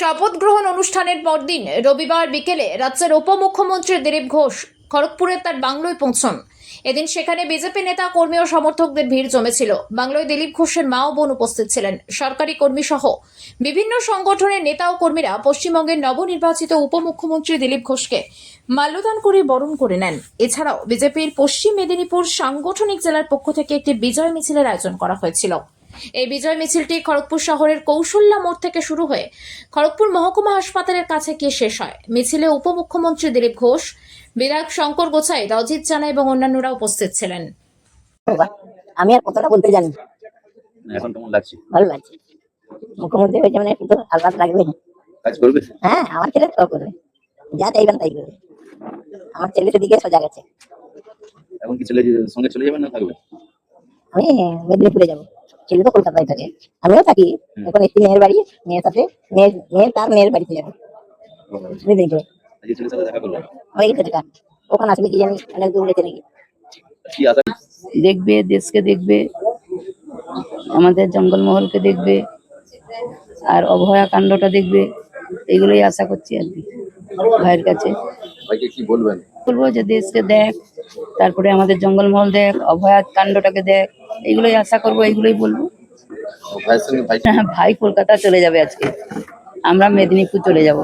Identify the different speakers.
Speaker 1: শপথ গ্রহণ অনুষ্ঠানের পরদিন রবিবার বিকেলে রাজ্যের উপমুখ্যমন্ত্রী দিলীপ ঘোষ খড়গপুরের তার বাংলোয় পৌঁছন। এদিন সেখানে বিজেপি নেতা কর্মী ও সমর্থকদের ভিড় জমেছিল। বাংলোয় দিলীপ ঘোষের মা ও বোন উপস্থিত ছিলেন। সরকারি কর্মী সহ বিভিন্ন সংগঠনের নেতা ও কর্মীরা পশ্চিমবঙ্গের নবনির্বাচিত উপমুখ্যমন্ত্রী দিলীপ ঘোষকে মাল্যদান করে বরণ করে নেন। এছাড়াও বিজেপির পশ্চিম মেদিনীপুর সাংগঠনিক জেলার পক্ষ থেকে একটি বিজয় মিছিলের আয়োজন করা হয়েছিল। এই বিজয় মিছিলটি খড়গপুর শহরের কৌশল্যা মোড় থেকে শুরু হয়ে খড়গপুর মহকুমা হাসপাতালের কাছে গিয়ে শেষ হয়। মিছিলে উপমুখ্যমন্ত্রী দিলীপ ঘোষ, বিধায়ক শঙ্কর গোছাই, অজিত জানা এবং অন্যান্যরা উপস্থিত ছিলেন।
Speaker 2: আমি আর কতটা বলতে জানি,
Speaker 3: এখন কেমন লাগছে?
Speaker 2: ভালো লাগছে। মুখ্যমন্ত্রী হয়েছে মানে একটু তো আলাদা লাগবে।
Speaker 3: কাজ করবে?
Speaker 2: হ্যাঁ, আমার ছেলে তো করবে, যা চাইবেন তাই করবে। আমার ছেলে সেদিকে সোজা গেছে।
Speaker 3: এখন কি ছেলে সঙ্গে চলে যাবেন না থাকবে?
Speaker 2: আমি মেদিনীপুরে যাবো, ছেলে তো কলকাতায় থাকে, আমিও থাকি। এখন একটি মেয়ের বাড়ি, মেয়ের সাথে তার মেয়ের বাড়িতে যাবো মেদিনীপুরে।
Speaker 3: আজকে ছেলের সাথে দেখা করবে?
Speaker 2: ওই সেটা ওখানে আসবে কি জানি, অনেক দূর গেছে নাকি।
Speaker 3: কি আশা?
Speaker 4: দেখবে, দেশকে দেখবে, আমাদের জঙ্গলমহলকে দেখবে, আর অভয়া কাণ্ডটা দেখবে। এগুলোই আশা করছি আর কি ভাইয়ের কাছে।
Speaker 3: ভাইকে কি বলবেন?
Speaker 4: বলবো যে দেশকে দেখ, তারপরে আমাদের জঙ্গলমহল দেখ, অভয়া কাণ্ডটাকে দেখ, এগুলোই আশা করবো, এগুলোই বলবো।
Speaker 3: ভাইয়ের সঙ্গে
Speaker 4: ভাই কলকাতা চলে যাবে আজকে, আমরা মেদিনীপুর চলে যাব।